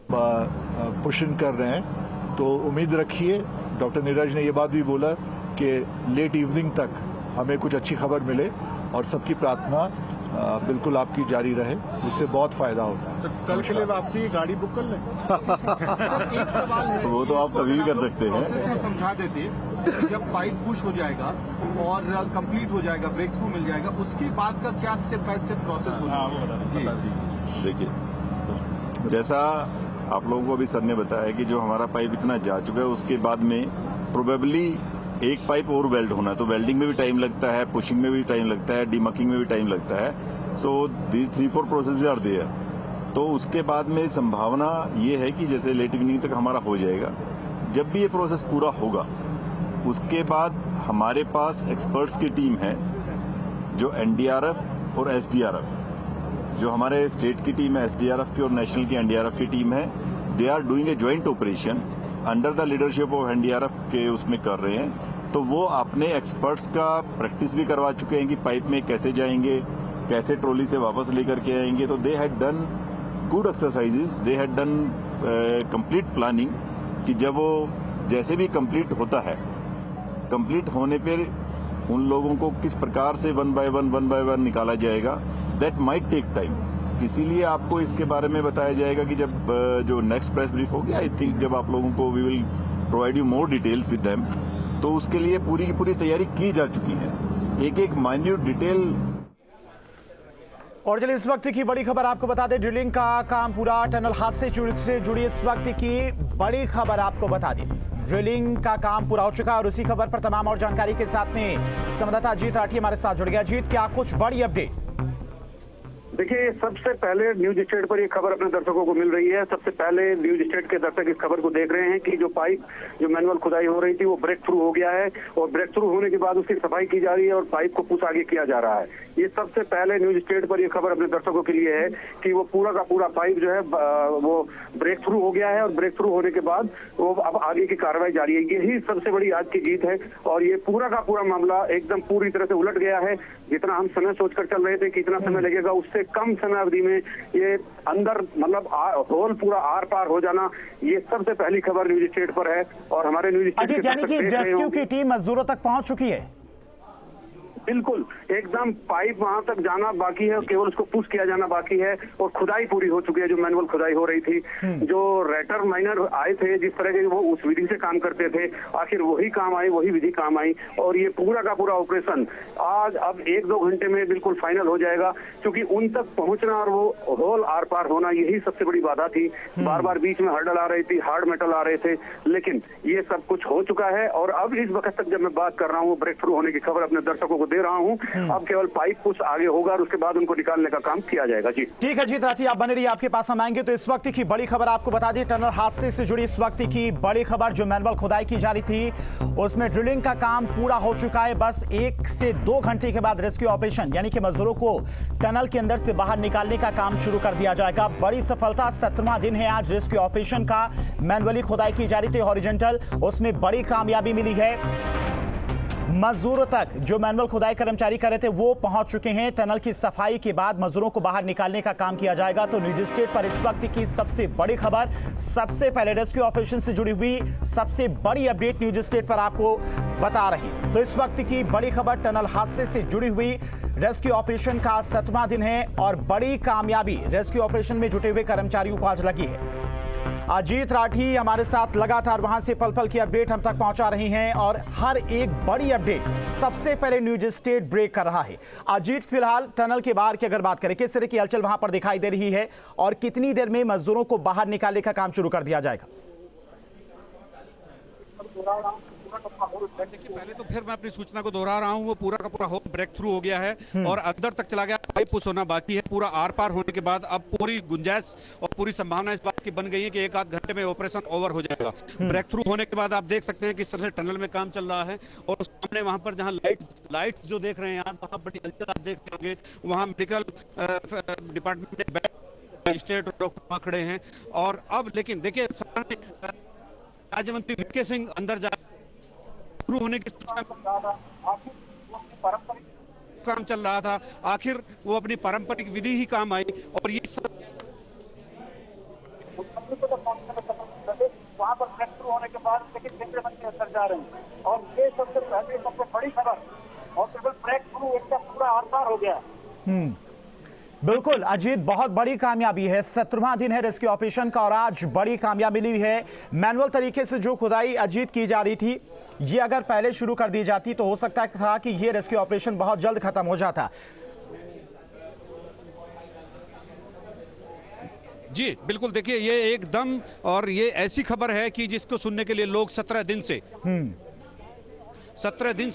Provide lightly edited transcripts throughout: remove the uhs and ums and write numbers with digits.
पुशन कर रहे हैं, तो उम्मीद रखिए। डॉक्टर नीरज ने ये बात भी बोला कि लेट इवनिंग तक हमें कुछ अच्छी खबर मिले, और सबकी प्रार्थना बिल्कुल आपकी जारी रहे, उससे बहुत फायदा होता है। कल के लिए वापसी गाड़ी बुक कर लें। सर एक सवाल है, वो तो आप कभी भी कर सकते हैं। प्रोसेस को समझा देते, जब पाइप पुश हो जाएगा और कंप्लीट हो जाएगा, ब्रेक थ्रू मिल जाएगा, उसके बाद का क्या स्टेप बाय स्टेप प्रोसेस होगा? जी देखिए, जैसा आप लोगों को अभी सर ने बताया कि जो हमारा पाइप इतना जा चुका है, उसके बाद में प्रोबेबली एक पाइप और वेल्ड होना, तो वेल्डिंग में भी टाइम लगता है, पुशिंग में भी टाइम लगता है, डीमकिंग में भी टाइम लगता है। So these 3-4 process are there. तो उसके बाद में संभावना ये है कि जैसे लेट इवनिंग तक हमारा हो जाएगा। जब भी ये प्रोसेस पूरा होगा, उसके बाद हमारे पास एक्सपर्ट्स की टीम है, जो एनडीआरएफ और एसडीआरएफ, जो हमारे स्टेट की टीम है एसडीआरएफ की और नेशनल की एनडीआरएफ की टीम है, they are doing a joint operation under the leadership of NDRF के उसमें कर रहे हैं। तो वो अपने एक्सपर्ट्स का प्रैक्टिस भी करवा चुके हैं कि पाइप में कैसे जाएंगे, कैसे ट्रॉली से वापस लेकर के आएंगे। तो they had done good exercises, they had done complete planning कि जब वो जैसे भी कंप्लीट होता है, कंप्लीट होने पर उन लोगों को किस प्रकार से वन बाय वन निकाला जाएगा, दैट माइट टेक टाइम। इसीलिए आपको इसके बारे में बताया जाएगा कि जब जो नेक्स्ट प्रेस ब्रीफ होगी, आई थिंक जब आप लोगों को we will provide you more details with them. तो उसके लिए पूरी की पूरी तैयारी की जा चुकी है, एक एक माइन्यूट डिटेल। और चलिए इस वक्त की बड़ी खबर आपको बता दें, ड्रिलिंग का काम पूरा, टनल हादसे से जुड़ी इस वक्त की बड़ी खबर आपको बता दें। ड्रिलिंग का काम पूरा हो चुका है और उसी खबर पर तमाम और जानकारी के साथ में संवाददाता अजीत राठी हमारे साथ जुड़ गया। अजीत, क्या कुछ बड़ी अपडेट? देखिए, सबसे पहले न्यूज स्टेट पर ये खबर अपने दर्शकों को मिल रही है। सबसे पहले न्यूज स्टेट के दर्शक इस खबर को देख रहे हैं कि जो पाइप जो मैनुअल खुदाई हो रही थी वो ब्रेक थ्रू हो गया है, और ब्रेक थ्रू होने के बाद उसकी सफाई की जा रही है और पाइप को पुश आगे किया जा रहा है। ये सबसे पहले न्यूज स्टेट पर ये खबर अपने दर्शकों के लिए है कि वो पूरा का पूरा पाइप जो है वो ब्रेक थ्रू हो गया है, और ब्रेक थ्रू होने के बाद वो अब आगे की कार्रवाई जारी है। यही सबसे बड़ी आज की जीत है, और ये पूरा का पूरा मामला एकदम पूरी तरह से उलट गया है। जितना हम समय सोचकर चल रहे थे कि इतना समय लगेगा, उससे कम समय अवधि में ये अंदर मतलब होल पूरा आर पार हो जाना, ये सबसे पहली खबर न्यूज स्टेट पर है। और हमारे न्यूज स्टेट यानी कि रेस्क्यू की टीम मजदूरों तक पहुंच चुकी है। बिल्कुल, एकदम पाइप वहां तक जाना बाकी है, केवल उसको पुश किया जाना बाकी है, और खुदाई पूरी हो चुकी है। जो मैनुअल खुदाई हो रही थी, जो रेटर माइनर आए थे जिस तरह के, वो उस विधि से काम करते थे, आखिर वही काम आई, वही विधि काम आई, और ये पूरा का पूरा ऑपरेशन आज अब 1-2 घंटे में बिल्कुल फाइनल हो जाएगा। क्योंकि उन तक पहुंचना और वो होल आर पार होना, यही सबसे बड़ी बाधा थी। बार बार बीच में हर्डल आ रही थी, हार्ड मेटल आ रहे थे, लेकिन ये सब कुछ हो चुका है। और अब इस वक्त तक जब मैं बात कर रहा हूँ, ब्रेक थ्रू होने की खबर अपने दर्शकों को दे रहा हूं। अब केवल पाइप पुश आगे होगा और उसके बाद उनको निकालने का काम किया जाएगा। जी ठीक है अजीत राठी, आप बने रहिए, आपके पास हम आएंगे। तो इस वक्त की बड़ी खबर आपको बता दी, टनल हादसे से जुड़ी इस वक्त की बड़ी खबर। जो मैनुअल खुदाई की जा रही थी उसमें ड्रिलिंग का काम पूरा हो चुका है। बस 1 से 2 घंटे के बाद रेस्क्यू ऑपरेशन, यानी कि मजदूरों को टनल के अंदर से बाहर निकालने का काम शुरू कर दिया जाएगा। बड़ी सफलता, 7वां दिन है आज रेस्क्यू ऑपरेशन का। मैनुअली खुदाई की जा रही थी हॉरिजॉन्टल, उसमें बड़ी कामयाबी मिली है। मजदूरों तक जो मैनुअल खुदाई कर्मचारी कर रहे थे वो पहुंच चुके हैं। टनल की सफाई के बाद मजदूरों को बाहर निकालने का काम किया जाएगा। तो न्यूज स्टेट पर इस वक्त की सबसे बड़ी खबर, सबसे पहले रेस्क्यू ऑपरेशन से जुड़ी हुई सबसे बड़ी अपडेट न्यूज स्टेट पर आपको बता रही। तो इस वक्त की बड़ी खबर, टनल हादसे से जुड़ी हुई रेस्क्यू ऑपरेशन का 7वां दिन है और बड़ी कामयाबी रेस्क्यू ऑपरेशन में जुटे हुए कर्मचारियों को आज लगी है। अजीत राठी हमारे साथ लगातार वहां से पल पल की अपडेट हम तक पहुंचा रही हैं, और हर एक बड़ी अपडेट सबसे पहले न्यूज स्टेट ब्रेक कर रहा है। अजीत, फिलहाल टनल के बाहर की अगर बात करें, किस तरह की हलचल वहां पर दिखाई दे रही है और कितनी देर में मजदूरों को बाहर निकालने का काम शुरू कर दिया जाएगा? देखिए, पहले तो फिर मैं अपनी सूचना को दोहरा रहा हूँ, वो पूरा का पूरा होल ब्रेक थ्रू हो गया है और अंदर तक चला गया। पाइप पुश होना बाकी है। पूरा आर पार होने के बाद अब पूरी गुंजाइश और पूरी संभावना इस बात की बन गई है कि 1-8 घंटे में ऑपरेशन ओवर हो जाएगा। ब्रेक थ्रू होने के बाद आप देख सकते हैं किस तरह से टनल में काम चल रहा है, और सामने वहां पर जहां लाइट जो देख रहे हैं आप, वहां बड़ी हलचल आप देख रहे होंगे। वहां मेडिकल डिपार्टमेंट में स्टेट डॉक्टर खड़े हैं। और अब लेकिन देखिए, राज्य मंत्री वीके सिंह अंदर जा शुरू होने के काम चल रहा था, आखिर वो अपनी पारंपरिक विधि ही काम आई। और ये सब पर ब्रेक थ्रू होने के बाद लेकिन केंद्र मंत्री अंदर जा रहे हैं। और ये सबसे पहले सबसे बड़ी खबर और केवल ब्रेक थ्रू एकदम पूरा आर पार हो गया। बिल्कुल अजीत, बहुत बड़ी कामयाबी है। 17वां दिन है रेस्क्यू ऑपरेशन का और आज बड़ी कामयाबी मिली है। मैनुअल तरीके से जो खुदाई अजीत की जा रही थी, ये अगर पहले शुरू कर दी जाती तो हो सकता था कि ये रेस्क्यू ऑपरेशन बहुत जल्द खत्म हो जाता। जी बिल्कुल, देखिए ये एकदम, और ये ऐसी खबर है कि जिसको सुनने के लिए लोग 17 दिन से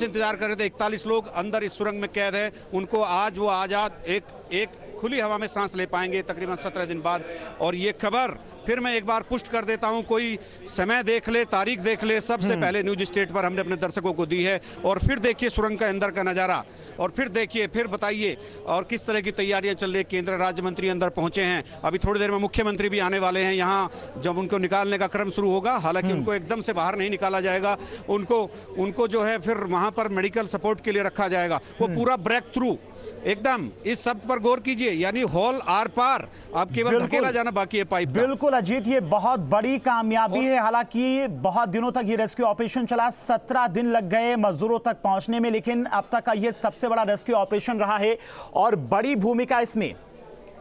इंतजार कर रहे थे। 41 लोग अंदर इस सुरंग में कैद है, उनको आज वो आजाद एक खुली हवा में सांस ले पाएंगे तकरीबन 17 दिन बाद। और ये खबर फिर मैं एक बार पुष्ट कर देता हूं, कोई समय देख ले, तारीख देख ले, सबसे पहले न्यूज स्टेट पर हमने अपने दर्शकों को दी है। और फिर देखिए सुरंग का अंदर का नजारा, और फिर देखिए, फिर बताइए और किस तरह की तैयारियां चल रही। केंद्र राज्य मंत्री अंदर पहुंचे हैं, अभी थोड़ी देर में मुख्यमंत्री भी आने वाले हैं यहाँ, जब उनको निकालने का क्रम शुरू होगा। हालांकि उनको एकदम से बाहर नहीं निकाला जाएगा, उनको जो है फिर वहां पर मेडिकल सपोर्ट के लिए रखा जाएगा। वो पूरा ब्रेक थ्रू एकदम, इस शब्द पर गौर कीजिए, यानी हॉल आर पार, अब केवल धकेला जाना बाकी है पाइप। बिल्कुल अजीत, ये बहुत बड़ी कामयाबी है। हालांकि बहुत दिनों तक ये रेस्क्यू ऑपरेशन चला, 17 दिन लग गए मजदूरों तक पहुंचने में, लेकिन अब तक का ये सबसे बड़ा रेस्क्यू ऑपरेशन रहा है। और बड़ी भूमिका इसमें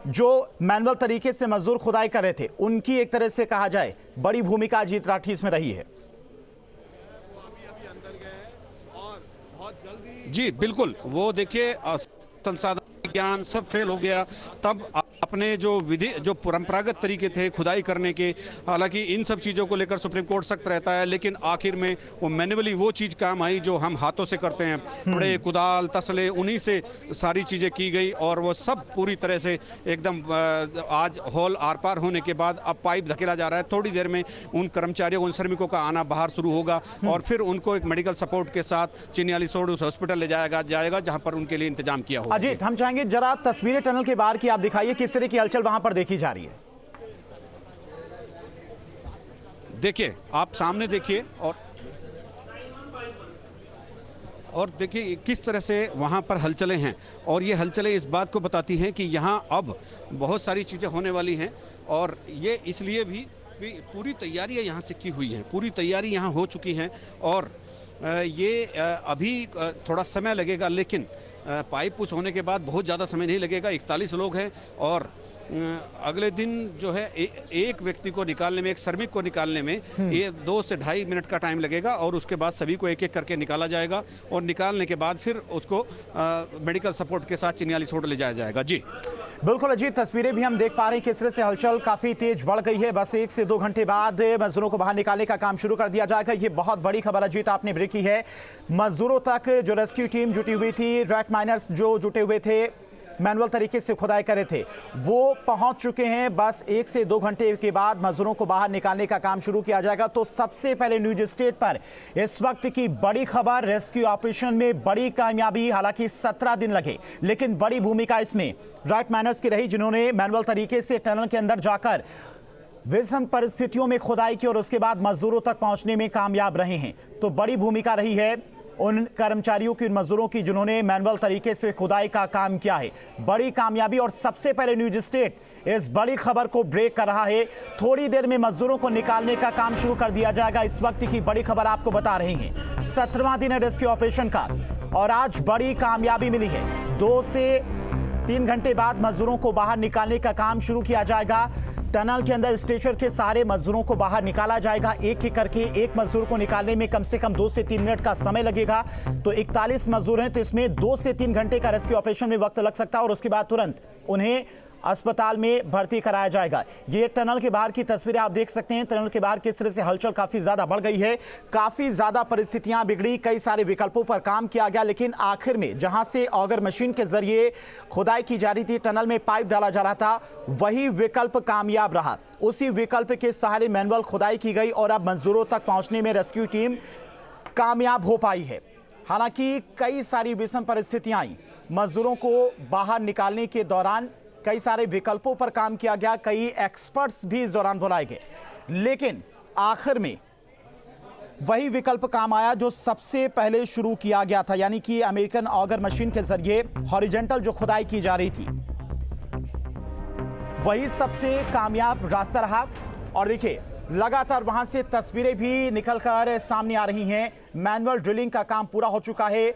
जो मैनुअल तरीके से मजदूर खुदाई कर रहे थे, उनकी एक तरह से कहा जाए बड़ी भूमिका अजीत राठी इसमें रही है। जी बिल्कुल, वो देखिए संसाधन विज्ञान सब फेल हो गया, तब अपने जो परंपरागत तरीके थे खुदाई करने के, हालांकि इन सब चीज़ों को लेकर सुप्रीम कोर्ट सख्त रहता है, लेकिन आखिर में वो मैन्युअली वो चीज़ काम आई जो हम हाथों से करते हैं। बड़े कुदाल तसले, उन्हीं से सारी चीज़ें की गई और वो सब पूरी तरह से एकदम आज हॉल आर पार होने के बाद अब पाइप धकेला जा रहा है। थोड़ी देर में उन कर्मचारियों, उन श्रमिकों का आना बाहर शुरू होगा और फिर उनको एक मेडिकल सपोर्ट के साथ चिन्यालीसोड़ उस हॉस्पिटल ले जाएगा जहाँ पर उनके लिए इंतजाम किया होगा। अजीत, हम चाहेंगे जरा तस्वीरें टनल के बाहर की आप दिखाइए, किस तरह की हलचल वहां पर देखी जा रही है। देखिए, आप सामने देखिए और देखिए किस तरह से वहां पर हलचलें हैं। और ये हलचलें इस बात को बताती हैं कि यहाँ अब बहुत सारी चीज़ें होने वाली हैं, और ये इसलिए भी पूरी तैयारियां यहाँ से की हुई हैं, पूरी तैयारी यहाँ हो चुकी हैं। और ये अभी थोड़ा समय लगेगा, लेकिन पाइप पुश होने के बाद बहुत ज़्यादा समय नहीं लगेगा। 41 लोग हैं और अगले दिन जो है एक व्यक्ति को निकालने में, एक श्रमिक को निकालने में ये 2 से 2.5 मिनट का टाइम लगेगा और उसके बाद सभी को एक एक करके निकाला जाएगा और निकालने के बाद फिर उसको मेडिकल सपोर्ट के साथ चिन्यालीसोड़ ले जाया जाएगा। जी बिल्कुल अजीत, तस्वीरें भी हम देख पा रहे हैं किस तरह से हलचल काफी तेज बढ़ गई है। बस 1 से 2 घंटे बाद मजदूरों को बाहर निकालने का काम शुरू कर दिया जाएगा। ये बहुत बड़ी खबर अजीत आपने ब्रेक की है। मजदूरों तक जो रेस्क्यू टीम जुटी हुई थी, रैट माइनर्स जो जुटे हुए थे, मैनुअल तरीके से खुदाई कर रहे थे, वो पहुंच चुके हैं। बस 1 से 2 घंटे के बाद मजदूरों को बाहर निकालने का काम शुरू किया जाएगा। तो सबसे पहले न्यूज स्टेट पर इस वक्त की बड़ी खबर, रेस्क्यू ऑपरेशन में बड़ी कामयाबी। हालांकि 17 दिन लगे, लेकिन बड़ी भूमिका इसमें राइट माइनर्स की रही, जिन्होंने मैनुअल तरीके से टनल के अंदर जाकर विषम परिस्थितियों में खुदाई की और उसके बाद मजदूरों तक पहुंचने में कामयाब रहे हैं। तो बड़ी भूमिका रही है उन कर्मचारियों की, उन मजदूरों की, जिन्होंने मैनुअल तरीके से खुदाई का काम किया है। बड़ी कामयाबी। और सबसे पहले न्यूज स्टेट इस बड़ी खबर को ब्रेक कर रहा है। थोड़ी देर में मजदूरों को निकालने का काम शुरू कर दिया जाएगा। इस वक्त की बड़ी खबर आपको बता रहे हैं। 17वां दिन है रेस्क्यू ऑपरेशन का और आज बड़ी कामयाबी मिली है। 2 से 3 घंटे बाद मजदूरों को बाहर निकालने का काम शुरू किया जाएगा। टनल के अंदर स्ट्रेचर के सहारे मजदूरों को बाहर निकाला जाएगा। एक एक करके एक मजदूर को निकालने में कम से कम 2 से 3 मिनट का समय लगेगा। तो 41 मजदूर हैं, तो इसमें 2 से 3 घंटे का रेस्क्यू ऑपरेशन में वक्त लग सकता है और उसके बाद तुरंत उन्हें अस्पताल में भर्ती कराया जाएगा। ये टनल के बाहर की तस्वीरें आप देख सकते हैं। टनल के बाहर किस तरह से हलचल काफी ज्यादा बढ़ गई है, काफी ज्यादा परिस्थितियां बिगड़ी, कई सारे विकल्पों पर काम किया गया, लेकिन आखिर में जहां से ऑगर मशीन के जरिए खुदाई की जा रही थी, टनल में पाइप डाला जा रहा था, वही विकल्प कामयाब रहा। उसी विकल्प के सहारे मैनुअल खुदाई की गई और अब मजदूरों तक पहुंचने में रेस्क्यू टीम कामयाब हो पाई है। हालांकि कई सारी विषम परिस्थितियां आई, मजदूरों को बाहर निकालने के दौरान कई सारे विकल्पों पर काम किया गया, कई एक्सपर्ट्स भी इस दौरान बुलाए गए, लेकिन आखिर में वही विकल्प काम आया जो सबसे पहले शुरू किया गया था, यानी कि अमेरिकन ऑगर मशीन के जरिए हॉरिजॉन्टल जो खुदाई की जा रही थी, वही सबसे कामयाब रास्ता रहा। और देखिए लगातार वहां से तस्वीरें भी निकलकर सामने आ रही हैं। मैनुअल ड्रिलिंग का काम पूरा हो चुका है।